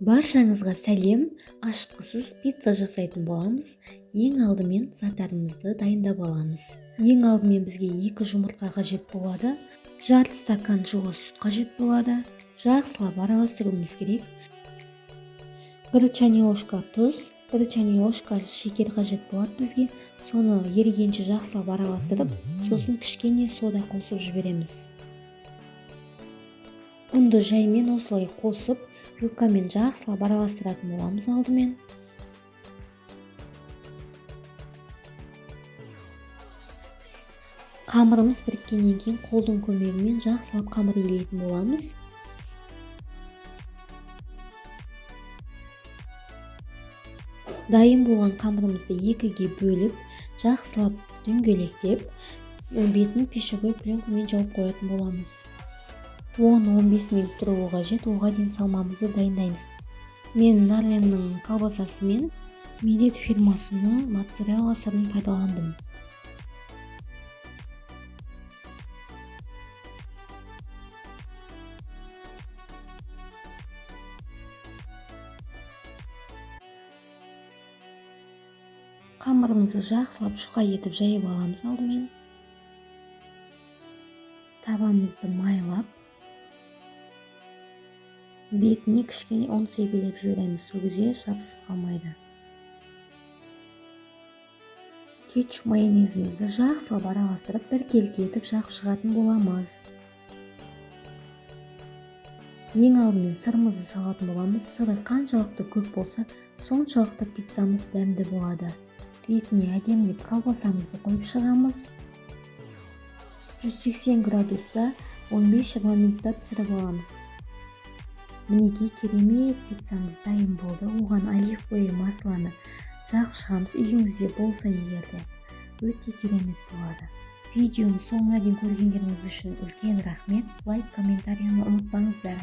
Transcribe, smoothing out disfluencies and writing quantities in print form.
Баршаңызға сәлем. Ашытқысыз пицца жасайтын боламыз. Ең алдымен заттарымызды дайындап аламыз. Ең алдымен бізге 2 жұмыртқа қажет болады. Жарты стакан жылы сүт қажет болады. Жақсылап араластыруымыз керек. 1 чайный ложка тұз, 1 чайный ложка шекер қажет болады бізге. Соны ерігенше жақсылап араластырып, сосын кішкене сода қосып жібереміз. Ұнды жаймен осылай қосып, вилкамен жақсылап араластыратын боламыз алдымен. Қамырымыз біріккеннен кейін қолдың көмегімен жақсылап қамыр илейтін боламыз. Дайын болған қамырымызды екіге бөліп, жақсылап дөңгелектеп, бетін пищевой пленкамен жауып қоятын боламыз. 10-15 минут тұруы қажет, оған дейін салмамызды дайындаймыз. Мен Нарленнің колбасасы мен Медет фирмасының моцарелла сырын пайдаландым. Қамырымызды жақсылап жұқа етіп жайып аламыз алдымен. Табамызды майлап, бетіне кішкене ұн себелеп жібереміз, сол кезде жабысып қалмайды. Кетчуп майонезімізді жақсылап араластырып, біркелкі етіп жағып шығатын боламыз. Ең алдымен сырымызды салатын боламыз. Сыры қаншалықты көп болса, соншалықты пиццамыз дәмді болады. Бетіне әдемілеп колбасамызды қойып шығамыз. 180 градуста 15-20 минутта пісіріп аламыз. Мінекей, керемет пиццамыз дайын болды. Оған оливковый масланы жағып шығамыз. Үйіңізде болса егерде, өте керемет болады. Видеоны соңына дейін көргендеріңіз үшін үлкен рахмет. Лайк, комментарияны ұмытпаңыздар.